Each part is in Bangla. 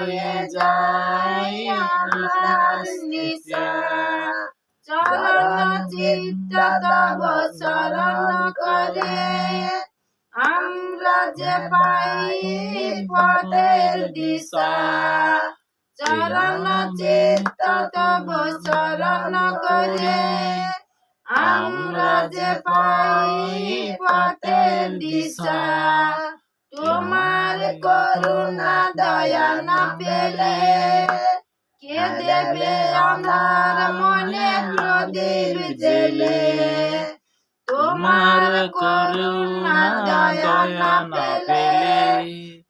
লয়ে যাই আল্লাহর নিশা। চরণ চিত্ত তব শরণ করে আমরা যে পাই পথের দিশা। চরণ চিত্ত তব শরণ করে আমরা যে পাই পথের দিশা। তোমার করুণা দয়া না পেলে কে দেবে আমার মনে প্রদীপ জেলে। তোমার করুণা দয়া না পেলে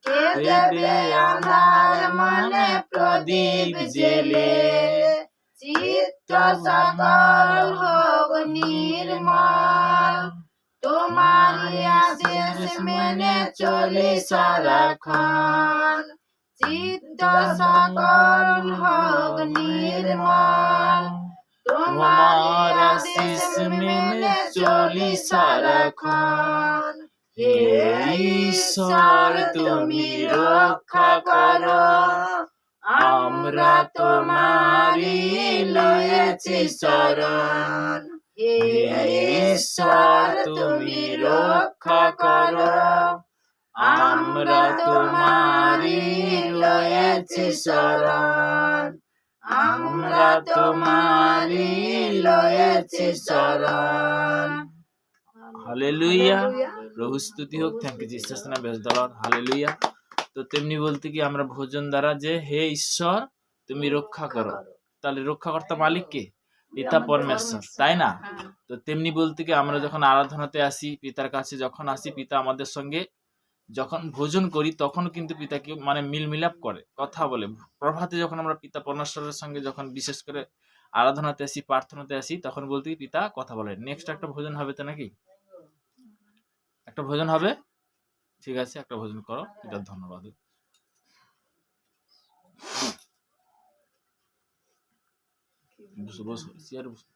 কে দেবে আমার মনে প্রদীপ জেলে। চিত্ত সকল হোক নির্মল তোমার আদেশ মেনে চলি সারাক্ষণ। চিত্ত সকল হোক নির্মল তোমার আদেশ মেনে চলি সারাক্ষণ। হে ঈশ্বর তুমি রক্ষা করো আমরা তোমারি লয়েছি শরণ। হে ঈশ্বর তুমি রক্ষা করো আমরা তোমারি লয়েছি শরণ। আমরা তোমারি লয়েছি শরণ। হালেলুয়া, প্রভু স্তুতি হোক। থ্যাংক ইউ জিসাস নামে প্রেজ দ্য লর্ড। হালেলুয়া। তো তেমনি বলতে কি আমরা ভোজন দ্বারা যে হে ঈশ্বর তুমি রক্ষা করো, তাহলে রক্ষাকর্তা মালিক কে? পিতা পরমেশ্বর, তাই না? তো তেমনি বলতে কি আমরা যখন আরাধনাতে আসি, পিতার কাছে যখন আসি, পিতা আমাদের সঙ্গে যখন ভোজন করি তখন কিন্তু পিতাকে মানে মিলমিলাপ করে, কথা বলে। প্রভাতে যখন আমরা পিতা পরমেশ্বরের সঙ্গে যখন বিশেষ করে আরাধনাতে আসি, প্রার্থনাতে আসি, তখন বলতে কি পিতা কথা বলে। নেক্সট একটা ভোজন হবে তো নাকি? একটা ভোজন হবে, ঠিক আছে, একটা ভোজন করো। পিতার ধন্যবাদ। বসো বসো, চেয়ারে বসো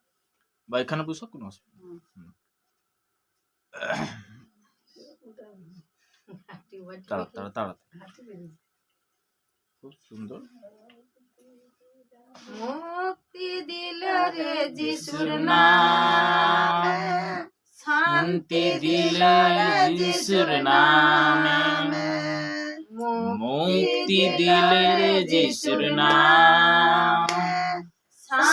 বা এখানে বসো, কোনো অসুবিধা। তাড়াতাড়ি খুব সুন্দর। মুক্তি দিল রে যিশুর নামে, শান্তি দিল যিশুর নামে। মুক্তি দিলে রে যিশুর নামে,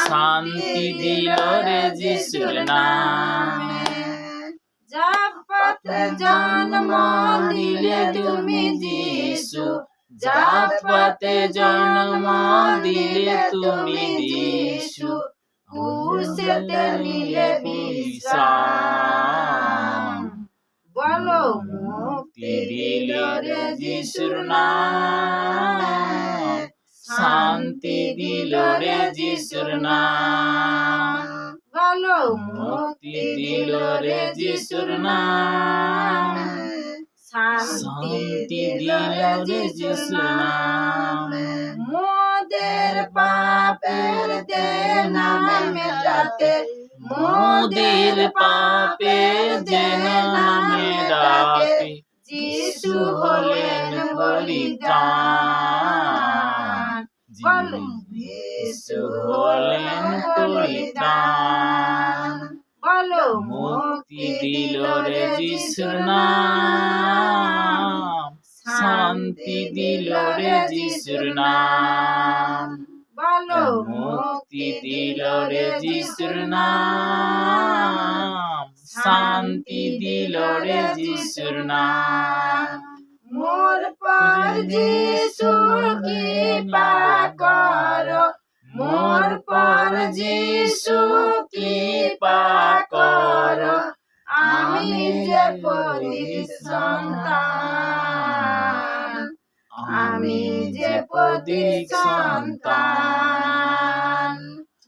শান্তি দিল রে যিশুর নামে। জাত জন্ম দিলে তুমি যিশু, জাত পাতে জন্ম দিলে তুমি যিশু। ক্রুশেতে নিলে বিশ্রাম, বলো মুক্তি দিল রে যিশুর নামে, শান্তি দিল রে যিশুর নাম। বলো মুক্তি দিল রে যিশুর নামে, শান্তি দিল রে যিশুর নামে। মোদের পাপের দেনা মেটাতে, মোদের পাপের দেনা মেটাতে যিশু হলেন বলিদান। বলো যিশু হলেন বলিদান। বলো মুক্তি দিল রে যিশুর নাম, শান্তি দিল রে যিশুর নাম। বলো মুক্তি দিল রে যিশুর নাম, শান্তি দিল রে যিশুর নাম। মোর পর যিশু কৃপা করো, মোর পর যিশু কৃপা করো। আমি যে পতিত সন্তান, আমি যে পতিত সন্তান।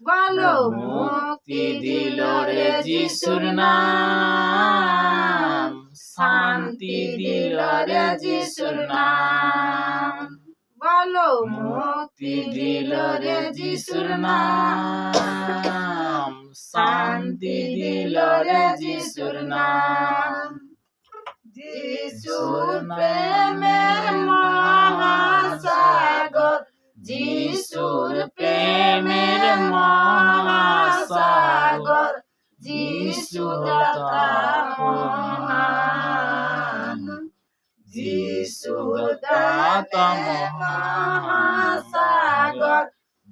বলো মুক্তি দিল রে যিশুর নাম, শান্তি দিল রে যিশুর নাম। বলো মুক্তি দিল রে যিশুর নাম, শান্তি দিল রে যিশুর নাম। যিশুর প্রেমের মহাসাগর যিশুদাতা মহাসাগর,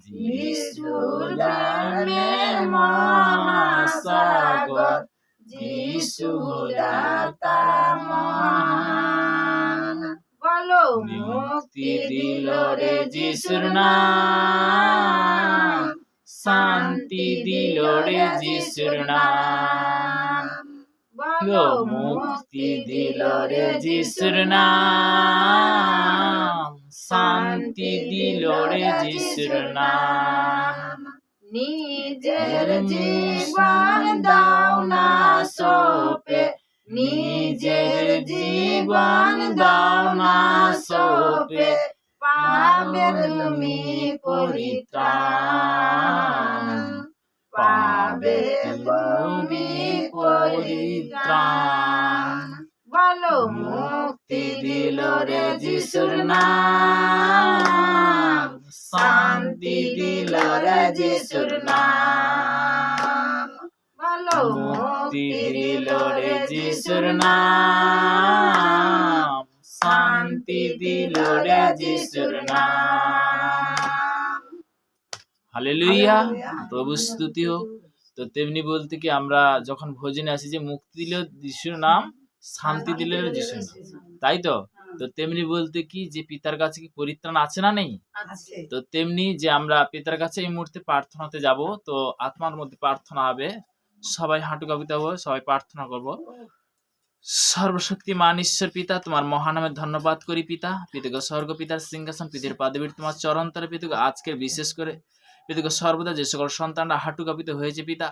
যিশুর প্রেমে মহাসাগর, যিশুদাতা মহান। বলো মুক্তি দিল রে যিশুর নাম, শান্তি দিল রে যিশুর নাম। বলো মুক্তি দিল রে যিশুর নাম, শান্তি দিল রে যিশুর নাম। নিজের জীবন দাও না সপে, নিজের জীবন দাও না সপে, পাবে তুমি পরিত্রাণ, পাবে তুমি পরিত্রাণ। বলো মুক্তি দিল রে যিশুর নাম, শান্তি দিল রে যিশুর নাম। বলো মুক্তি দিল রে যিশুর নাম, শান্তি দিল রে যিশুর নাম। হালেলুয়া, প্রভু স্তুতি হোক। তো তেমনি বলতে কি আমরা যখন ভোজনে আসি যে মুক্তি দিল যিশুর নাম, শান্তি দিল যিশুর নাম, তাই তো। তো তেমনি বলতে কি যে পিতার কাছে কি পরিত্রাণ আছে না নেই? তো তেমনি যে আমরা পিতার কাছে এই মুহূর্তে প্রার্থনাতে যাব, তো আত্মার মধ্যে প্রার্থনা হবে, সবাই হাঁটু কাঁপিতে হবে, সবাই প্রার্থনা করব। সর্বশক্তিমান ঈশ্বর পিতা, তোমার মহানামের ধন্যবাদ করি পিতা। পিতাকে স্বর্গ পিতার সিংহাসন, পিতার পাদবীর তোমার চরণ তলে পিতাকে আজকে বিশেষ করে পিতাকে সর্বদা যে সকল সন্তানরা হাঁটু কাঁপিতে হয়েছে পিতা,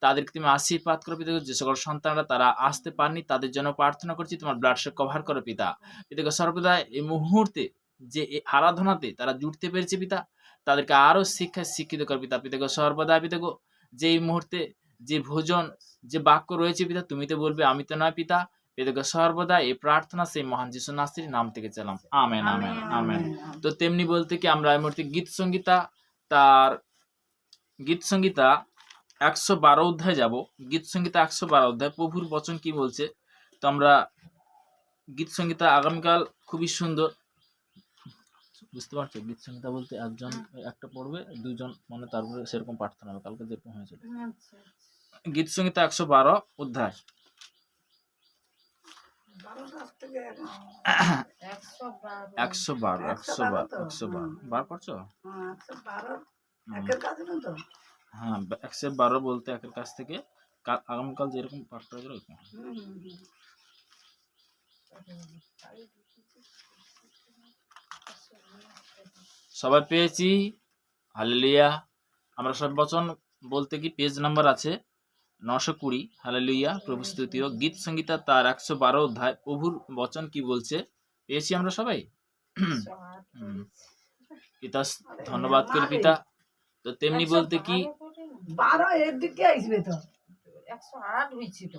তাদেরকে তুমি আশীর্বাদ করো পিতাকে। যে সকল সন্তানরা তারা আসতে পারেনি তাদের জন্য প্রার্থনা করছি, তোমার ব্লাড সে কভার করো পিতা। পিতাকে সর্বদা এই মুহূর্তে যে আরাধনাতে তারা জুড়তে পেরেছে পিতা, তাদেরকে আরো শিক্ষায় শিক্ষিত কর পিতা। পিতাকে সর্বদা পিতাকে যে এই মুহূর্তে যে ভোজন যে বাক্য রয়েছে পিতা, তুমি তো বলবে আমি তো নয় পিতা। পিতাকে সর্বদা এই প্রার্থনা সেই মহান যিশু নাসির নাম থেকে চালাম, আমেন আমেন আমেন। তো তেমনি বলতে কি আমরা এই মুহূর্তে গীত সংগীতা 112 অধ্যায় যাব। গীত সংগীতা 112 অধ্যায়, প্রভুর বচন কি বলছে। তো আমরা গীত সংগীতা আগামীকাল খুবই সুন্দর, বুঝতে পারছো। গীত সংগীতা বলতে একজন একটা পড়বে, দুজন মানে তারপরে সেরকম প্রার্থনা হবে, কালকে যেরকম হয়েছিল। গীত সংগীতা 112 অধ্যায়, 112 বার করছো? হ্যাঁ, 112 বলতে একের কাছ থেকে আগামীকাল যেরকম পাঠটা হবে ওরকম। সবাই পেয়েছি? হালেলুয়া। আমরা সব বচন বলতে কি পেজ নাম্বার আছে 920। হালেলুয়া, প্রভু স্তুতি হোক। গীত সংগীতা 112 অধ্যায়, প্রভুর বচন কি বলছে পেয়েছি আমরা সবাই। পিতা ধন্যবাদ করি পিতা। তো তেমনি বলতে কি 12 এর দিকে আসবে, তো 108 হয়েছিল,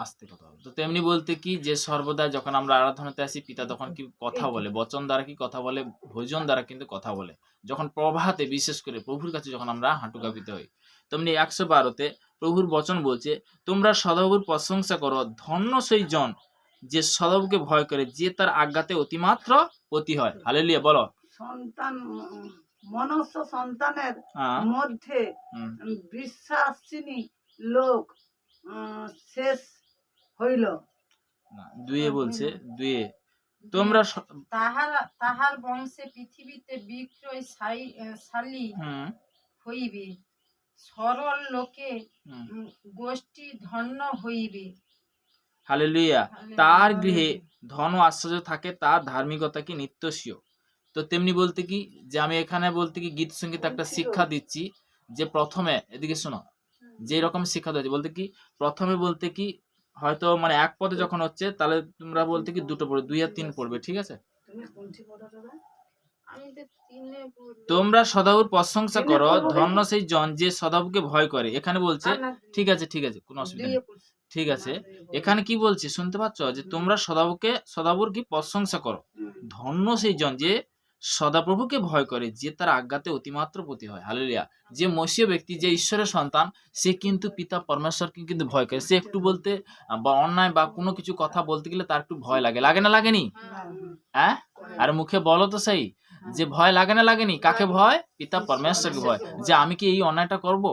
আসতে কথা বলে। তো তেমনি বলতে কি যে সর্বদা যখন আমরা আরাধনাতে আসি পিতা তখন কি কথা বলে, বচন দ্বারা কি কথা বলে, ভোজন দ্বারা কিন্তু কথা বলে। যখন প্রভাতে বিশেষ করে প্রভুর কাছে যখন আমরা হাঁটু কাঁপিতে হই, তেমনি 112-তে প্রভুর বচন বলছে, তোমরা সদাপ্রভুর প্রশংসা করো, ধন্য সেই জন যে সদাপ্রভুকে ভয় করে, যে তার আজ্ঞাতে অতিমাত্র পতি হয়। হালেলুয়া, বলো। সন্তান মনুষ্য সন্তানের মধ্যে বিশ্বাসী লোক শেষ হইল না, দুয়ে বলছে, দুয়ে তোমরা তাহার বংশে পৃথিবীতে বিক্রয় শালী হইবে, সরল লোকে গোষ্ঠী ধন্য হইবে। হালেলুয়া। তার গৃহে ধন ও আশ্চর্য থাকে, তার ধার্মিকতা কি নিত্যস্বীয়। তো তেমনি বলতে কি যে আমি এখানে বলতে কি গীত সঙ্গীত একটা শিক্ষা দিচ্ছি, যে প্রথমে এদিকে শোনো, যে রকম শিক্ষা দিচ্ছি বলতে কি প্রথমে বলতে কি হয়তো মানে এক পদে যখন হচ্ছে তাহলে তোমরা বলতে কি দুটো পড়বে, 2 আর 3 পড়বে, ঠিক আছে। তোমরা সদাপ্রভুর প্রশংসা করো, ধন্য সেই জন যে সদাপ্রভুকে ভয় করে। এখানে বলছে ঠিক আছে কোনো অসুবিধা নেই, ঠিক আছে। এখানে কি বলছে শুনতে পাচ্ছ, যে তোমরা সদাপ্রভুর কি প্রশংসা করো, ধন্য সেই জন যে সদাপ্রভুকে ভয় করে, যে তার আজ্ঞাতে অতিমাত্র প্রতি হয়। হালেলুয়া। যে মসীয় ব্যক্তি, যে ঈশ্বরের সন্তান, সে কিন্তু পিতা পরমেশ্বরকে কিন্তু ভয় করে। সে একটু বলতে বা অন্যায় বা কোনো কিছু কথা বলতে গেলে তার একটু ভয় লাগে, লাগে না লাগেনি? হ্যাঁ, আর মুখে বলো তো সেই যে ভয় লাগে না লাগেনি? কাকে ভয়? পিতা পরমেশ্বরকে ভয়। যে আমি কি এই অন্যায়টা করব?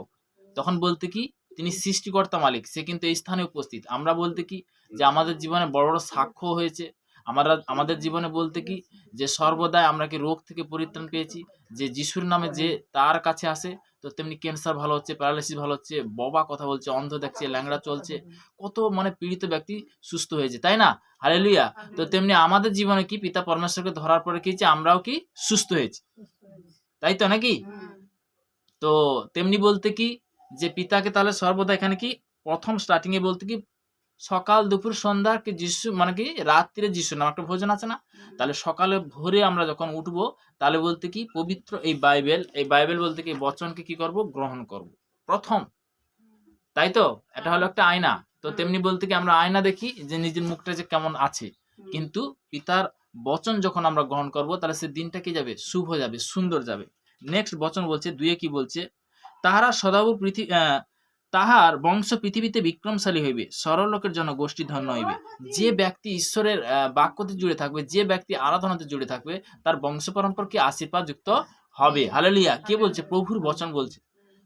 তখন বলতে কি তিনি সৃষ্টিকর্তা মালিক, সে কিন্তু এই স্থানে উপস্থিত। আমরা বলতে কি যে আমাদের জীবনে বড় বড় সাক্ষ্য হয়েছে, আমরা আমাদের জীবনে বলতে কি যে সর্বদাই আমরা কি রোগ থেকে পরিত্রাণ পেয়েছি, যে যিশুর নামে যে তার কাছে আসে তো তেমনি ক্যান্সার ভালো হচ্ছে, প্যারালাইসিস ভালো হচ্ছে, বোবা কথা বলছে, অন্ধ দেখছে, ল্যাংড়া চলছে, কত মানে পীড়িত ব্যক্তি সুস্থ হয়েছে, তাই না? হালেলুয়া। তো তেমনি আমাদের জীবনে কি পিতা পরমেশ্বরকে ধরার পরে কি যে আমরাও কি সুস্থ হয়েছি, তাই তো নাকি? তো তেমনি বলতে কি যে পিতাকে তাহলে সর্বদা এখানে কি প্রথম স্টার্টিং এ বলতে কি সকাল দুপুর সন্ধ্যা কি যিশু মানে কি রাত্রিরে যিশু নাম একটা ভোজন আছে না? তাহলে সকালে ভোরে আমরা যখন উঠবো তাহলে বলতে কি পবিত্র এই বাইবেল বলতে কি বচনকে কি করব? গ্রহণ করব প্রথম, তাই তো? এটা হলো একটা আয়না। তো তেমনি বলতে কি আমরা আয়না দেখি যে নিজের মুখটা যে কেমন আছে, কিন্তু পিতার বচন যখন আমরা গ্রহণ করব তাহলে সে দিনটা কি যাবে? শুভ যাবে, সুন্দর যাবে। নেক্সট বচন বলছে, দুয়ে কি বলছে? তাহারা সদাবু তাহার বংশ পৃথিবীতে বিক্রমশালী হইবে, সরল লোকের জন্য গোষ্ঠী ধন্য হইবে। যে ব্যক্তি ঈশ্বরের বাক্যতে জুড়ে থাকবে, যে ব্যক্তি আরাধনাতে জুড়ে থাকবে, তার বংশ পরম্পরা কি আশীর্বাদ যুক্ত হবে। হালেলুয়া। কে বলছে? প্রভুর বচন বলছে।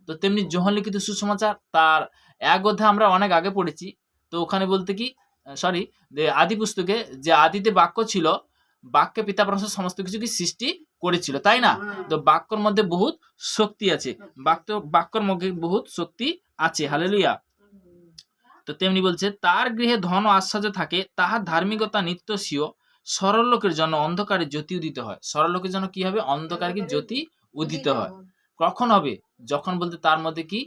তো তেমনি যোহন লিখিত সুসমাচার তার 1 অধ্যায় আমরা অনেক আগে পড়েছি। তো ওখানে বলতে কি সরি আদি পুস্তকে যে আদিতে বাক্য ছিল, বাক্যে পিতা পরমেশ্বর সমস্ত কিছু কি সৃষ্টি করেছিল, তাই না? তো বাক্যর মধ্যে বহুত শক্তি আছে, বাক্যর মধ্যে বহুত শক্তি আছে। হালেলুয়া। তো তেমনি বলছে তার গৃহে ধন ও আশ্চর্য থাকে, তাহার ধার্মিকতা নিত্যস্বীয়, সরল লোকের জন্য অন্ধকারে জ্যোতি উদিত হয়। সরল লোকের জন্য কি হবে? অন্ধকারে কি জ্যোতি উদিত হয়। কখন হবে? যখন বলতে তার মধ্যে কি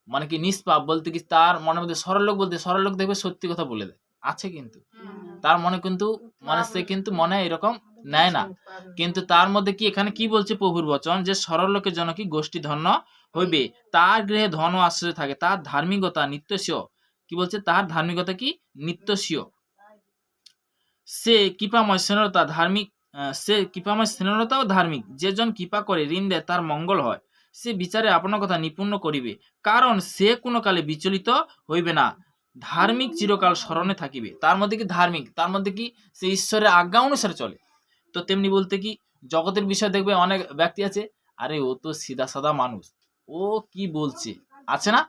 মানে কি নিষ্পাপ বলতে কি তার মনের মধ্যে সরল লোক বলতে সরল লোক দেখবে সত্যি কথা বলে দেয়, আছে কিন্তু তার মনে কিন্তু মানে সে কিন্তু মনে এরকম নেয় না, কিন্তু তার মধ্যে কি এখানে কি বলছে প্রভুর বচন যে সরল লোকের জন্য কি গোষ্ঠী ধন্য হইবে, তার গৃহে ধন ও আশ্রয় থাকে, তার ধার্মিকতা নিত্যস্বীয়। কি বলছে? তার ধার্মিকতা কি নিত্যস্বীয়, সে কৃপাময় স্নেহতা ধার্মিক, সে কৃপাময় স্নেহতা ও ধার্মিক। যে জন কৃপা করে ঋণ দেয় তার মঙ্গল হয়, সে বিচারে আপনার কথা নিপুণ্য করিবে, কারণ সে কোনো কালে বিচলিত হইবে না, ধার্মিক চিরকাল স্মরণে থাকিবে। তার মধ্যে কি ধার্মিক? তার মধ্যে কি সে ঈশ্বরের আজ্ঞা অনুসারে চলে। তো তেমনি বলতে কি জগতের বিষয় দেখবে অনেক ব্যক্তি আছে, আরে ও তো সিধা সাদা মানুষ, ও কি বলছে, আছে না?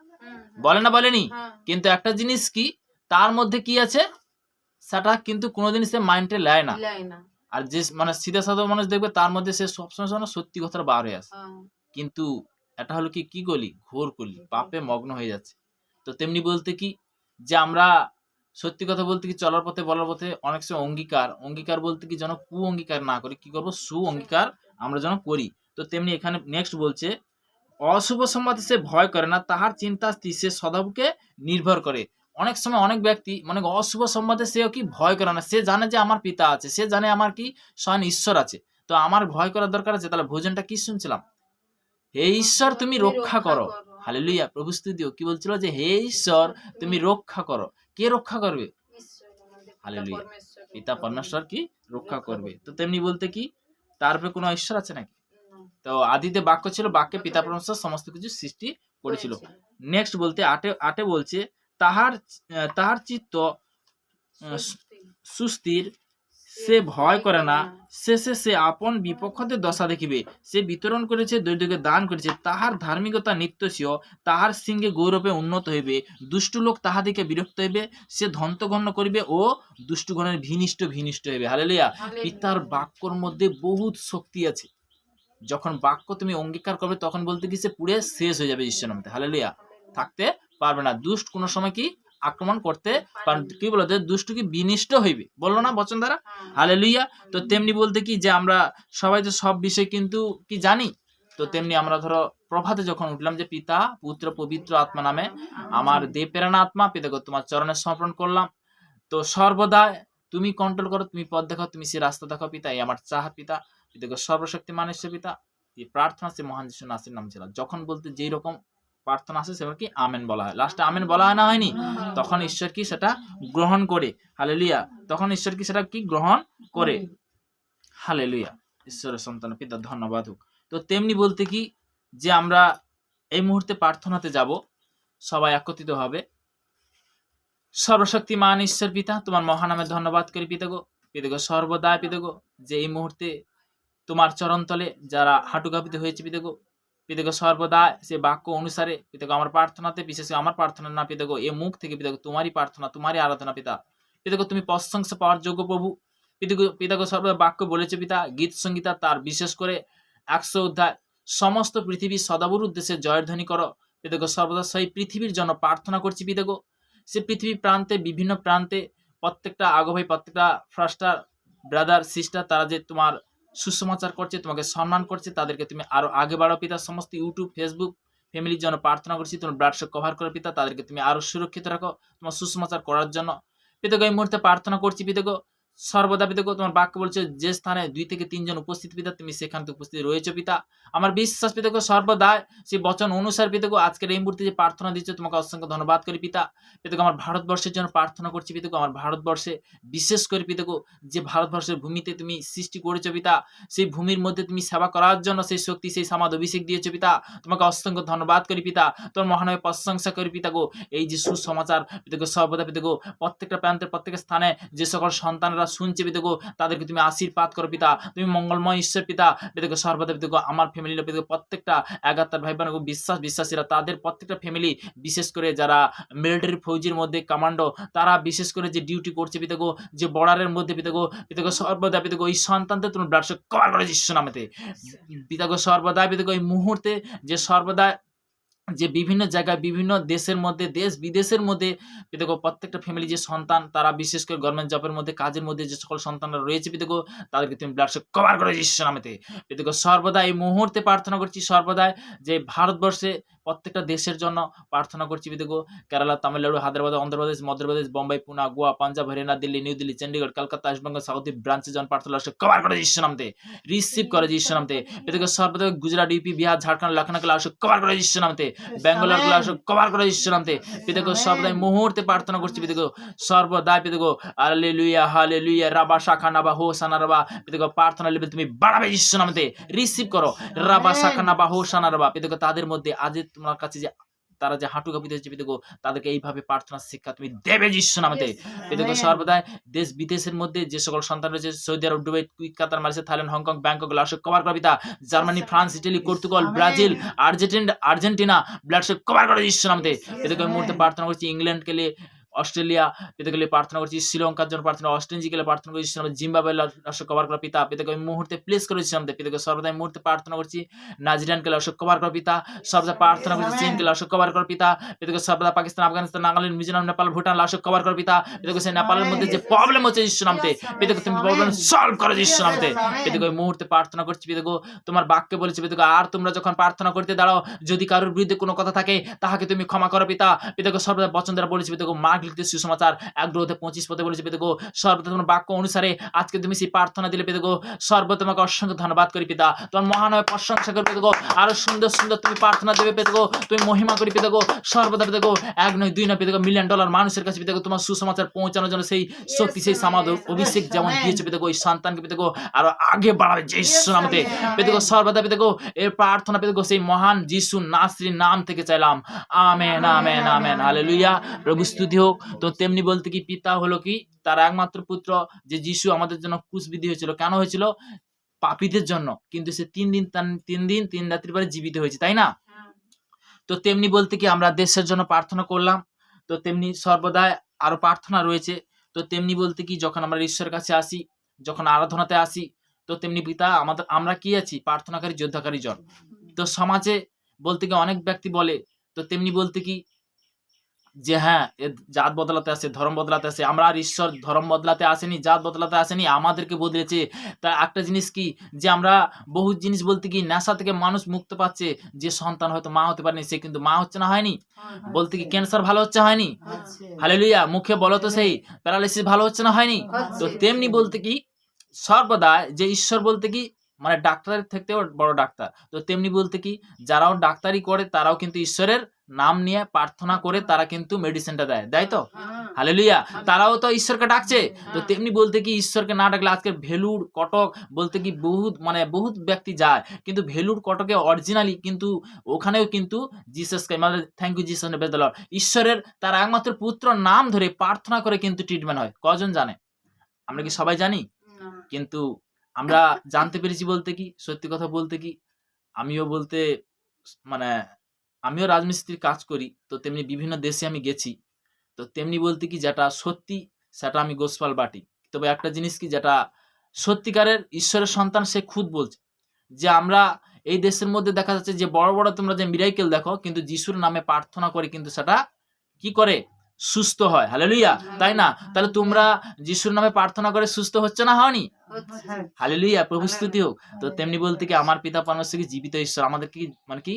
বলে না বলেনি? কিন্তু একটা জিনিস কি তার মধ্যে কি আছে সেটা কিন্তু কোনোদিন সে মাইন্ডে লেয় না। আর যে মানে সিধা সাদা মানুষ দেখবে তার মধ্যে সে সবসময় সত্যি কথা বার হয়ে আসে, কিন্তু এটা হলো কি কি গলি ঘোর কলি, পাপে মগ্ন হয়ে যাচ্ছে। তো তেমনি বলতে কি যে আমরা সত্যি কথা বলতে কি চলার পথে বলার পথে অনেক সময় অঙ্গীকার বলতে কি যেন কু অঙ্গীকার না করি, কি করবো? সু অঙ্গীকার আমরা যেন করি। তো তেমনি এখানে নেক্সট বলছে অশুভ সম্বাদে সে ভয় করে না, তাহার চিন্তা সে সদাবকে নির্ভর করে। অনেক সময় অনেক ব্যক্তি মানে অশুভ সম্বাদে সে কি ভয় করে না, সে জানে যে আমার পিতা আছে, সে জানে আমার কি স্বয়ং ঈশ্বর আছে, তো আমার ভয় করার দরকার আছে। তাহলে ভোজনটা কি শুনছিলাম? হে ঈশ্বর তুমি রক্ষা করো। হালেলুয়া। প্রভু স্তুতিও কি বলছিল যে হে ঈশ্বর তুমি রক্ষা করো। কে রক্ষা করবে? হালেলুয়া। পিতা পরমেশ্বর কি রক্ষা করবে। তো তেমনি বলতে কি তারপরে কোনো ঈশ্বর আছে নাকি? তো আদিতে বাক্য ছিল, বাক্যে পিতা পরমেশ্বর সমস্ত কিছু সৃষ্টি করেছিল। নেক্সট বলতে আটে বলছে তাহার চিত্ত সুস্থির, সে ভয় করে না, শেষে সে আপন বিপক্ষদের দশা দেখিবে, সে বিতরণ করেছে দরিদ্রকে দান করেছে, তাহার ধার্মিকতা নিত্যস্বীয়, তাহার সিংহে গৌরবে উন্নত হইবে, দুষ্ট লোক তাহাদিকে বিরক্ত হইবে, সে ধন্তগণ্য করিবে ও দুষ্টগণের ভিনিষ্ট হইবে। হালেলুয়া। পিতার বাক্যর মধ্যে বহুত শক্তি আছে, যখন বাক্য তুমি অঙ্গীকার করবে তখন বলতে কি সে পুড়ে শেষ হয়ে যাবে ঈশ্বরের নামে। হালেলুয়া। থাকতে পারবে না, দুষ্ট কোন সময় কি আক্রমণ করতে পারবে, কি বলো দুষ্ট কি বিনিষ্ট হইবে, বললো না বচন দ্বারা? হালেলুয়া। তো তেমনি বলতে কি যে আমরা সবাই তো সব বিষয় কিন্তু কি জানি, তো তেমনি আমরা ধরো প্রভাতে যখন উঠলাম যে পিতা পুত্র পবিত্র আত্মা নামে আমার দেহ প্রেরণা আত্মা পিতাকে তোমার চরণে সমর্পণ করলাম, তো সর্বদা তুমি কন্ট্রোল করো, তুমি পথ দেখাও, তুমি সে রাস্তা দেখাও পিতা, এই আমার চাহা পিতা, পিতাকে সর্বশক্তি মানুষের পিতা। এই প্রার্থনা সে মহান যিশু নাসির নাম ছিল, যখন বলতে যেই রকম প্রার্থনা আসে সেবার কি আমেন বলা হয়, লাস্টে আমেন বলা হয় না হয়নি, তখন ঈশ্বর কি সেটা গ্রহণ করে। হালেলুয়া। তখন ঈশ্বর কি সেটা কি গ্রহণ করে। হালেলুয়া। ঈশ্বরের সন্তান পিতা ধন্যবাদ হোক। তো তেমনি বলতে কি যে আমরা এই মুহূর্তে প্রার্থনাতে যাব, সবাই একত্রিত হবে। সর্বশক্তিমান ঈশ্বর পিতা, তোমার মহানামে ধন্যবাদ করি পিতাগো। পিতাগো সর্বদা পিতাগো যে এই মুহূর্তে তোমার চরণতলে যারা হাঁটু কাঁপিতে হয়েছে পিতাগো, পিতাগো সর্বদা সে বাক্য অনুসারে পিতাগো আমার প্রার্থনাতে, বিশেষ করে আমার প্রার্থনা না পিতাগো, এ মুখ থেকে পিতাগো তোমারই প্রার্থনা, তোমারই আরাধনা পিতা। পিতাগো তুমি প্রশংসা পাওয়ার যোগ্য প্রভু। পিতাগো পিতাগো সর্বদা বাক্য বলেছে পিতা, গীত সঙ্গীতা তার বিশেষ করে 100 অধ্যায়, সমস্ত পৃথিবীর সদাবুর উদ্দেশ্যে জয়ধ্বনি করো। পিতাগো সর্বদা সেই পৃথিবীর জন্য প্রার্থনা করছি পিতাগো। সে পৃথিবীর প্রান্তে, বিভিন্ন প্রান্তে প্রত্যেকটা আগভাই, প্রত্যেকটা ফাস্টার ব্রাদার সিস্টার, তারা যে তোমার সুসমাচার করছে, তোমাকে সম্মান করছে, তাদেরকে তুমি আরো আগে বাড়াও পিতা। সমস্ত ইউটিউব, ফেসবুক ফ্যামিলির জন্য প্রার্থনা করছি, তোমার ব্লাড কভার করে পিতা, তাদেরকে তুমি আরো সুরক্ষিত রাখো তোমার সুসমাচার করার জন্য। পিতাগো এই মুহূর্তে প্রার্থনা করছি পিতাগো সর্বদা পিতাগো, তোমার বাক্য বলছে যে স্থানে 2 থেকে 3 জন উপস্থিত পিতা, তুমি সেখানে উপস্থিত রয়েছে পিতা। আমার বিশ্বাস পিতাগো সর্বদা সেই বচন অনুসার পিতাগো আজকের এই মুহূর্তে যে প্রার্থনা দিচ্ছ, তোমাকে অসংখ্য ধন্যবাদ করি পিতা। পিতাগো আমার ভারতবর্ষের জন্য প্রার্থনা করছি পিতাগো, আমার ভারতবর্ষে বিশেষ করে পিতাগো যে ভারতবর্ষের ভূমিতে তুমি সৃষ্টি করেছো পিতা, সেই ভূমির মধ্যে তুমি সেবা করার জন্য সেই শক্তি, সেই সমাদ অভিষেক দিয়েছো পিতা, তোমাকে অসংখ্য ধন্যবাদ করি পিতা। তোমার মহানয় প্রশংসা করি পিতাগো। এই যে সুসমাচার পিতাগো সর্বদা পিতাগো প্রত্যেকটা প্রান্তের প্রত্যেক স্থানে যে সকল সন্তানরা শুনছে পিতাগো, তাদেরকে তুমি আশীর্বাদ করো পিতা, তুমি মঙ্গলময় ঈশ্বর পিতা। পিতাগো সর্বদা পিতাগো আমার ফ্যামিলির পিতাগো প্রত্যেকটা এগাত্তার ভাই বোন বিশ্বাসীরা, তাদের প্রত্যেকটা ফ্যামিলি, বিশেষ করে যারা মিলিটারি ফৌজির মধ্যে কমান্ডো, তারা বিশেষ করে যে ডিউটি করছে পিতাগো, যে বর্ডারের মধ্যে পিতাগো, পিতাগো সর্বদা পিতাগো এই সন্তানদের তুমি ব্লাড কভার করে যিশু নামেতে পিতাগো সর্বদা পিতাগো এই মুহূর্তে যে সর্বদা যে বিভিন্ন জায়গায়, বিভিন্ন দেশের মধ্যে, দেশ বিদেশের মধ্যে পিতাগো প্রত্যেকটা ফ্যামিলি যে সন্তান, তারা বিশেষ করে গভর্নমেন্ট জবের মধ্যে, কাজের মধ্যে যে সকল সন্তানরা রয়েছে পিতাগো, তাদেরকে তুমি ব্লাড কভার করে যিশু নামেতে পিতাগো সর্বদা এই মুহূর্তে প্রার্থনা করছি। সর্বদা যে ভারতবর্ষে প্রত্যেকটা দেশের জন্য প্রার্থনা করছি পিতাগো, কেরালা, তামিলনাড়ু, হায়দ্রাবাদ, অন্ধ্রপ্রদেশ, মধ্যপ্রদেশ, বোম্বাই, পুনা, গোয়া, পাঞ্জাব, হরিয়ানা, দিল্লি, নিউ দিল্লি, চণ্ডীগড়, কলকাতা, ইস্টবেঙ্গল, সাউথি ব্রাঞ্চে জন প্রার্থনা কভার করে যিশু নামতে, রিসিভ করে যিশু নামতে পিতাগো সর্বদা। Gujarat, UP, Bihar, Jharkhand, Lucknow class cover করে যিশু নামতে, বেঙ্গলোর ক্লাস কভার করে যিশু নামতে পিতাগো সর্বদাই মুহূর্তে প্রার্থনা করছি পিতাগো সর্বদাই পিতাগো। হালেলুয়া হালেলুয়া রাবা শাখা নাবা হোসানা রাবা পিতাগো প্রার্থনা লেভেল তুমি বাড়াবে যিশু নামতে, রিসিভ করো রাবা শাখা নাবা হোসানা রাবা পিতাগো। তাদের মধ্যে আজ তোমার কাছে যে তারা যে হাঁটু কাঁপিতে হচ্ছে পিতাগো, তাদেরকে এইভাবে প্রার্থনার শিক্ষা তুমি দেবে যিশু নামতে পিতাগো সর্বদাই। দেশ বিদেশের মধ্যে যে সকল সন্তান রয়েছে, সৌদি আরব, Dubai, Kuwait, Qatar, Malaysia, Thailand, Hong Kong, Bangkok, Laos cover করে পিতা। Germany, France, Italy, Portugal, Brazil, Argentina blood cover করে যিশু নামতে পিতাগো। এই মুহূর্তে প্রার্থনা করছি ইংল্যান্ড কে লিয়ে, অস্ট্রেলিয়া পিতাকে লিয়ে প্রার্থনা করছি, শ্রীলঙ্কার জন্য প্রার্থনা, অস্ট্রেলিয়া কে প্রার্থনা করছি, জিম্বাবুয়ে লাশ কভার করা পিতা। পিতাকে এই মুহূর্তে প্লেস করেছি আমাদের পিতাকে সর্বদাই মুহূর্তে প্রার্থনা করছি। নাইজেরিয়ানকে লাশ কভার করা পিতা, সর্বদা প্রার্থনা করছি। চীনকে লাশ কভার করা পিতা পিতাকে সর্বদা। পাকিস্তান, আফগানিস্তান, নাগাল্যান্ড, মিজোরাম, নেপাল, ভুটান লাশ কভার করা পিতা পিতাকে। সেই নেপালের মধ্যে যে প্রবলেম হচ্ছে যিশু নামতে পিতাকে তুমি প্রবলেম সলভ করো যিশু নামতে পিতাকে। এই মুহূর্তে প্রার্থনা করছি পিতাকে। তোমার বাক্যে বলেছে পিতাকে, আর তোমরা যখন প্রার্থনা করতে দাঁড়াও, যদি কারোর বিরুদ্ধে কোনো কথা থাকে, তাহাকে তুমি ক্ষমা করো পিতা পিতাকে। সর্বদা বচন দ্বারা বলেছে পিতাকে, মার্ক লিখতে সুসমাচার 1:25 পদে বলেছে পিতাগো, সর্বদা তোমার বাক্য অনুসারে আজকে তুমি সেই প্রার্থনা দিলে পিতাগো। সর্বদা তোমাকে অসংখ্য ধন্যবাদ করি পিতা, তোমার মহানয় প্রশংসা করি পিতাগো। আরো সুন্দর সুন্দর তুমি প্রার্থনা দেবে পিতাগো, তুমি মহিমা করি পিতাগো। সর্বদা পিতাগো 1 নয় 2 নয় পিতাগো, $1,000,000 মানুষের কাছে পিতাগো তোমার সুসমাচার পৌঁছানোর জন্য সেই শক্তি, সেই সামাদ অভিষেক যেমন দিয়েছে পিতাগো, এই সন্তানকে পিতাগো আরো আগে বাড়াবে যিশু নামে পিতাগো। সর্বদা পিতাগো এই প্রার্থনা পিতাগো সেই মহান যিশু নাসরির নাম থেকে চাইলাম, আমেন আমেন আমেন হালেলুয়া। প্রভু স্তুতি হোক। তো তেমনি বলতে কি পিতা হলো কি তার একমাত্র পুত্র, যে যিশু আমাদের জন্য ক্রুশবিদ্ধ হয়েছিল। কেন হয়েছিল? পাপীদের জন্য। কিন্তু সে 3 দিন 3 রাত্রি পরে জীবিত হয়েছে, তাই না? তো তেমনি বলতে কি আমরা দেশের জন্য প্রার্থনা করলাম, তো তেমনি সর্বদাই আরো প্রার্থনা রয়েছে। তো তেমনি বলতে কি যখন আমরা ঈশ্বরের কাছে আসি, যখন আরাধনাতে আসি, তো তেমনি পিতা আমরা কি আছি? প্রার্থনাকারী, যোদ্ধাকারী জন। তো সমাজে বলতে কি অনেক ব্যক্তি বলে, তো তেমনি বলতে কি যে হ্যাঁ, জাত বদলাতে আসে, ধর্ম বদলাতে আসে। আমরা আর ঈশ্বর ধর্ম বদলাতে আসেনি, জাত বদলাতে আসেনি, আমাদেরকে বদলেছে। তা একটা জিনিস কি, যে আমরা বহু জিনিস বলতে কি নেশা থেকে মানুষ মুক্ত পাচ্ছে। যে সন্তান হয়তো মা হতে পারেনি, সে কিন্তু মা হচ্ছে না, হয়নি? বলতে কি ক্যান্সার ভালো হচ্ছে, হয়নি? হালেলুয়া। মুখে বলো তো সেই প্যারালাইসিস ভালো হচ্ছে না, হয়নি? তো তেমনি বলতে কি সর্বদা যে ঈশ্বর বলতে কি ডাক্তারের থেকেও বড় ডাক্তার। তো তেমনি বলতে কি যারাও ডাক্তারি করে তারাও কিন্তু ঈশ্বরের নাম নিয়ে প্রার্থনা করে তারা কিন্তু মেডিসিনটা দেয়, দেয় তো? হালেলুয়া। তারাও তো ঈশ্বরকে ডাকছে। তো তেমনি বলতে কি ঈশ্বরকে না ডাকলে আজকে ভেলুর কটক বলতে কি বহুত ব্যক্তি যায়, কিন্তু ভেলুর কটকে অরিজিনালি কিন্তু ওখানেও কিন্তু জিসাসকে মানে থ্যাংক ইউ জিসাস বেদলর ঈশ্বরের তার একমাত্র পুত্র নাম ধরে প্রার্থনা করে কিন্তু ট্রিটমেন্ট হয়। কজন জানে? আমরা কি সবাই জানি? কিন্তু আমরা জানতে পেরেছি বলতে কি, সত্যি কথা বলতে কি, আমিও বলতে মানে আমিও রাজমিস্ত্রির কাজ করি, তো তেমনি বিভিন্ন দেশে আমি গেছি। তো তেমনি বলতে কি যেটা সত্যি সেটা আমি গোসপাল বাটি। তবে একটা জিনিস কি যেটা সত্যিকারের ঈশ্বরের সন্তান সে খুদ বলছে যে আমরা এই দেশের মধ্যে দেখা যাচ্ছে যে বড় বড় তোমরা যে মিরাইকেল দেখো, কিন্তু যিশুর নামে প্রার্থনা করে কিন্তু সেটা কি করে সুস্থ হয়। হালেলুয়া, তাই না? তাহলে তোমরা যিশুর নামে প্রার্থনা করে সুস্থ হচ্ছে না, হওনি? হালেলুয়া, প্রভু স্তুতি হোক। তো তেমনি বলতে কি আমার পিতা পরমেশ্বর কি জীবিত ঈশ্বর আমাদের কি মানে কি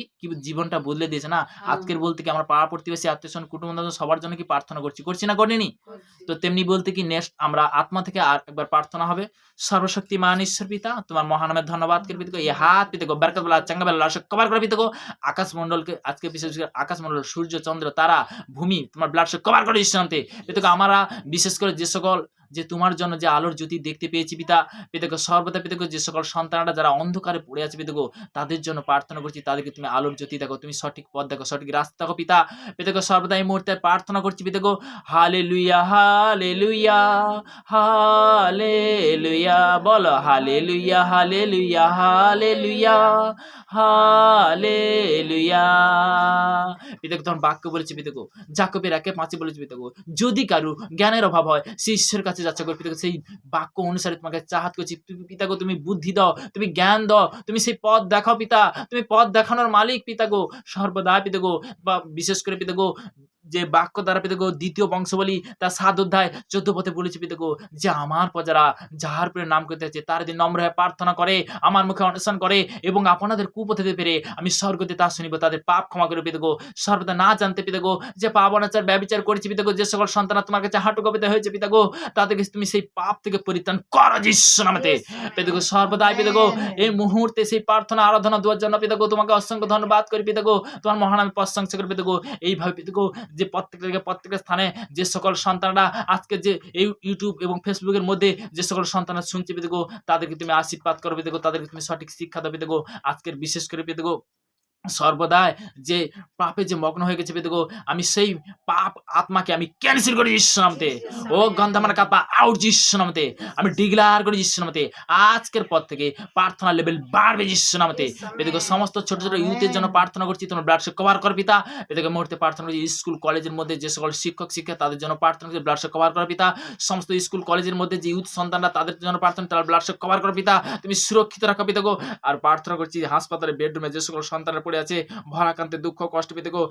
জীবনটা বদলে দিয়েছে না। আজকের বলতে কি আমরা পাড়া প্রতিবেশী আত্মীয়স্বজন কুটুম্ব সবার জন্য কি প্রার্থনা করছি না করিনি? তো তেমনি বলতে কি নেক্সট আমরা আত্মা থেকে আর একবার প্রার্থনা হবে। সর্বশক্তিমান ঈশ্বর পিতা, তোমার মহানামের ধন্যবাদ করি পিতা, এই হাত পিতা গো বরকত বলা চাঙ্গা বেলা কভার করে পিতা গো, আকাশ মণ্ডলকে আজকে বিশেষ করে আকাশ মণ্ডল সূর্য চন্দ্র তারা ভূমি তোমার ব্লাড কভার করে ঈশ্বরতে পিতা গো। আমরা বিশেষ করে যে সকল যে তোমার জন্য যে আলোর জ্যোতি দেখতে পেয়েছি পিতা, পিতাকে সর্বদা পিতাকে যে সকল সন্তানরা যারা অন্ধকারে পড়ে আছে পিতাগো তাদের জন্য প্রার্থনা করছি, তাদেরকে তুমি আলোর জ্যোতি দেখো, তুমি সঠিক পথ দেখো, সঠিক রাস্তা দেখো পিতা। পিতাকে সর্বদা এই মুহূর্তে প্রার্থনা করছি পিতাগো। হালেলুয়া হালেলুয়া হালেলুয়া, বলো হালেলুয়া হালেলুয়া হালেলুয়া হালেলুয়া। পিতাকে তোমার বাক্য বলেছি পিতাগো, জাকবের 1:5 বলেছি পিতাগো, যদি কারো জ্ঞানের অভাব হয় সে ঈশ্বরের কাছে যাচ্ছে করে পিতাগো, সেই বাক্য অনুসারে তোমাকে চাহাত করছি পিতাগো, তুমি বুদ্ধি দাও, তুমি জ্ঞান দাও, তুমি সেই পথ দেখাও পিতা, তুমি পথ দেখানোর মালিক পিতাগো সর্বদা পিতাগো। বা বিশেষ করে পিতাগো যে বাক্য দ্বারা পিতাগো 2 বংশাবলী তার 7 অধ্যায় 14 পথে বলেছি পিতাগো যে আমার প্রজারা যাহার উপরে নাম করতে আছে তার যদি নম্র হয়ে প্রার্থনা করে, আমার মুখে অনশন করে এবং আপনাদের কুপথে ফেরে, আমি স্বর্গতে তা শুনিব, তাদের পাপ ক্ষমা করে পিতাগো। সর্বদা না জানতে পিতাগো যে পাপ অনাচার ব্যভিচার করেছি পিতাগো, যে সকল সন্তান তোমার কাছে হাঁটু কাঁপিতে হয়েছে পিতাগো, তাদেরকে তুমি সেই পাপ থেকে পরিত্রাণ করো যিশুর নামে পিতাগো। সর্বদাই পিতাগো এই মুহূর্তে সেই প্রার্থনা আরাধনা দেওয়ার জন্য পিতাগো তোমাকে অসংখ্য ধন্যবাদ করি পিতাগো, তোমার মহানামে প্রশংসা করি পিতাগো। এইভাবে পিতাগো যে প্রত্যেকটা স্থানে যে সকল সন্তানরা আজকে যে এই ইউটিউব এবং ফেসবুকের মধ্যে যে সকল সন্তানরা শুনছে পিতাগো, তাদেরকে তুমি আশীর্বাদ করো পিতাগো, তাদেরকে তুমি সঠিক শিক্ষা দাও পিতাগো। আজকের বিশেষ করে পিতাগো সর্বদাই যে পাপে যে মগ্ন হয়ে গেছে পিতাগো, আমি সেই পাপ আত্মাকে আমি ক্যান্সেল করি যিশুর নামে। ও গন্ধামার কাপা আউট যিশুর নামে, আমি ডিক্লেয়ার করি যিশুর নামে। আজকের পর থেকে প্রার্থনার লেভেল বাড়বে যিশুর নামে পিতাগো। সমস্ত ছোট ছোট ইউথের জন্য প্রার্থনা করছি, তোমার ব্লাড কভার কর পিতা। পিতাগো মুহূর্তে প্রার্থনা করছি স্কুল কলেজের মধ্যে যে সকল শিক্ষক শিক্ষা তাদের জন্য প্রার্থনা করছি, ব্লাড কভার কর পিতা। সমস্ত স্কুল কলেজের মধ্যে যে ইউথ সন্তানরা তাদের জন্য প্রার্থনা, তার ব্লাড কভার কর পিতা, তুমি সুরক্ষিত রাখো পিতাগো। আর প্রার্থনা করছি হাসপাতালে বেডরুমে যে সকল সন্তানরা পড়ে আছে ভরাকান্তে দুঃখ কষ্ট পিতাগো,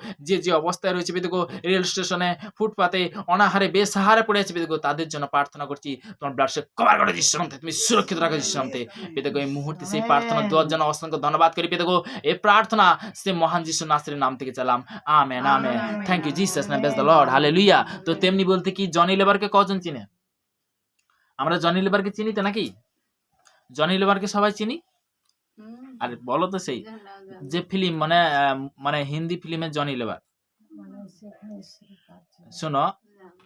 যে অবস্থায় রয়েছে পিতাগো, রেল স্টেশনে ফুটপাতে অনাহারে বেসাহারে পড়ে আছে পিতাগো, তাদের জন্য প্রার্থনা করছি, তোমার ব্লাড কভার করে যিশুর নামে তুমি সুরক্ষিত রাখো যিশুর নামে পিতাগো। এই মুহূর্তে সেই প্রার্থনা দেওয়ার জন্য অসংখ্য ধন্যবাদ করি পিতাগো। এই প্রার্থনা সে মহান যিশু নাসরের নাম থেকে চালাম, amen amen. Thank you Jesus name, praise the Lord, hallelujah. তো তেমনি বলতে কি জনি লেবারকে কজন চিনে? আমরা জনি লেবারকে চিনি তো নাকি? জনি লেবারকে সবাই চিনি? আরে বলো তো সেই যে ফিল্ম মানে হিন্দি ফিল্মের জনি লেবার, শোনো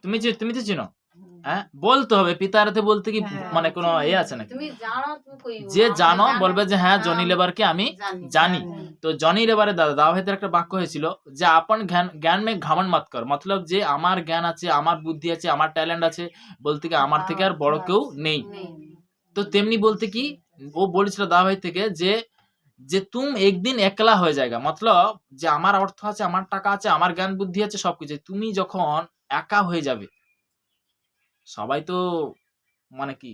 তুমি তো চিনো, হ্যাঁ বলতে হবে পিতারাতে বলতে কি মানে কোনো এ আছে নাকি? যে জানো বলবে যে হ্যাঁ জনি লেবারকে আমি জানি। তো জনি লেবারের দাওয়াতের একটা বাক্য হয়েছিল যে আপন জ্ঞান মে ঘমন্ড মত কর, মতলব যে আমার জ্ঞান আছে, আমার বুদ্ধি আছে, আমার ট্যালেন্ট আছে, বলতে কি আমার থেকে আর বড় কেউ নেই। তো তেমনি বলতে কি ও বলেছিল দাওয়াত থেকে যে তুম একদিন একলা হয়ে যায়গা, মতলব যে আমার অর্থ আছে, আমার টাকা আছে, আমার জ্ঞান বুদ্ধি আছে, সবকিছু, তুমি যখন একা হয়ে যাবে, সবাই তো মানে কি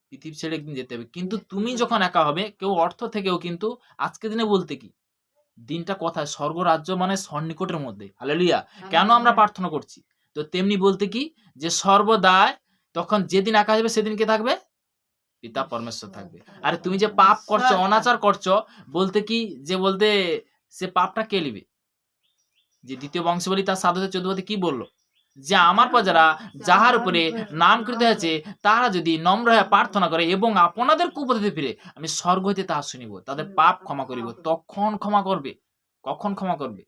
পৃথিবী ছেড়ে একদিন যেতে হবে, কিন্তু তুমি যখন একা হবে, কেউ অর্থ থেকেও কিন্তু আজকের দিনে বলতে কি দিনটা কথায় স্বর্গরাজ্য মানে সন্নিকটের মধ্যে, হালেলুয়া। কেন আমরা প্রার্থনা করছি? তো তেমনি বলতে কি যে সর্বদাই তখন যেদিন একা যাবে সেদিন কে থাকবে? পিতা পরমেশ্বর থাকবে। আর তুমি যে পাপ করছো, অনাচার করছো, বলতে কি যে বলতে সে পাপটা কে নিবে? যে 2 বংশাবলী তার 7:14 কি বললো যে আমার প্রজারা যাহার উপরে নামকৃত আছে তারা যদি নম্র হয়ে প্রার্থনা করে এবং আপনাদের কুপথে ফিরে, আমি স্বর্গ হইতে তাহা শুনিব, তাদের পাপ ক্ষমা করিব। তখন ক্ষমা করবে, কখন ক্ষমা করবে?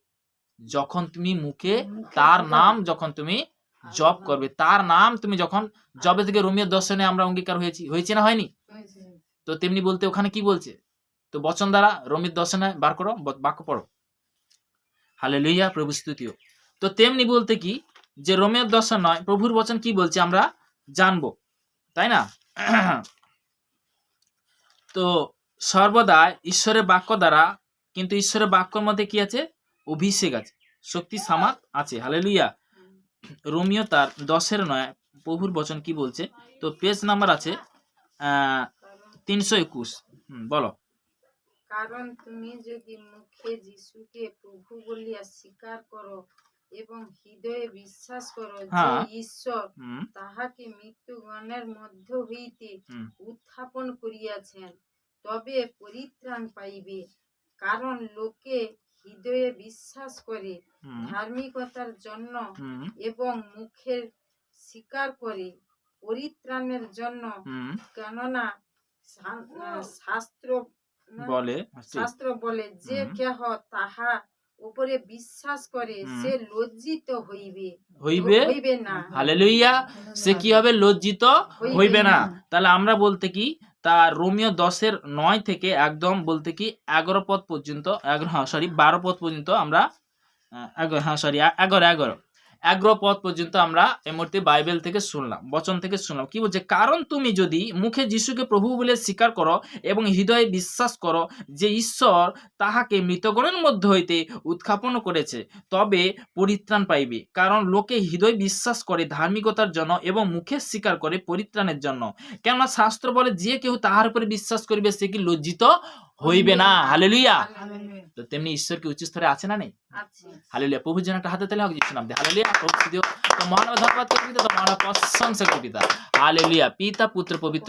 যখন তুমি মুখে তার নাম যখন তুমি জপ করবে, তার নাম তুমি যখন জবে থেকে রোমিও 10 আমরা অঙ্গীকার হয়েছি না হয়নি? তো তেমনি বলতে ওখানে কি বলছে? তো বচন দ্বারা রোমিও 10 বার করো, বাক্য পড়ো। হালেলুয়া, প্রভু স্তুতি হোক। তো তেমনি বলতে কি যে রোমিও 10 প্রভুর বচন কি বলছে আমরা জানবো, তাই না? তো সর্বদা ঈশ্বরের বাক্য দ্বারা, কিন্তু ঈশ্বরের বাক্যের মধ্যে কি আছে? অভিষেক আছে, শক্তি সামাত আছে। হালেলুয়া। রোমিও তার 10 প্রভুর বচন কি বলছে? তো পেজ নাম্বার আছে 321। বলো। কারণ তুমি যদি মুখে যিশুকে প্রভু বলিয়া স্বীকার করো এবং হৃদয়ে বিশ্বাস করো যে ঈশ্বর তাহাকে মৃত্যুগণের মধ্য হইতে উত্থাপন করিয়াছেন, তবে পরিত্রাণ পাইবে। কারণ লোকে হৃদয়ে বিশ্বাস করে ধার্মিকতার জন্য এবং মুখের স্বীকার করে পরিত্রাণের জন্য। কেননা শাস্ত্র বলে যে কেহ তাহার উপরে বিশ্বাস করে সে লজ্জিত হইবে না। হালেলুয়া। সে কি হবে? লজ্জিত হইবে না। তাহলে আমরা বলতে কি তার রোমিও 10:9 থেকে একদম বলতে কি 11 পদ পর্যন্ত, 12 পদ পর্যন্ত আমরা 11 পদ পর্যন্ত আমরা এই মুহূর্তে বাইবেল থেকে শুনলাম, বচন থেকে শুনলাম। কি বলছে? কারণ তুমি যদি মুখে যিশুকে প্রভু বলে স্বীকার করো এবং হৃদয়ে বিশ্বাস করো যে ঈশ্বর তাহাকে মৃতগণের মধ্য হইতে উত্থাপন করেছে, তবে পরিত্রাণ পাইবে। কারণ লোকে হৃদয় বিশ্বাস করে ধার্মিকতার জন্য এবং মুখে স্বীকার করে পরিত্রাণের জন্য। কেননা শাস্ত্র বলে যে কেউ তাহার উপরে বিশ্বাস করিবে সে কি লজ্জিত হইবে না। হালেলুয়া। তো তেমনি ঈশ্বর কি উচ্চ স্তরে আছে না নেই? হালেলুয়া। প্রভুর জন্য একটা হাতে তালে হোক, যিশু নাম দিয়ে। হালেলুয়া। প্রভু স্তুতি হোক। তো মহান ধন্যবাদ করি পিতা, তো মহান প্রশংসা করি পিতা। হালেলুয়া। পিতা পুত্র পবিত্র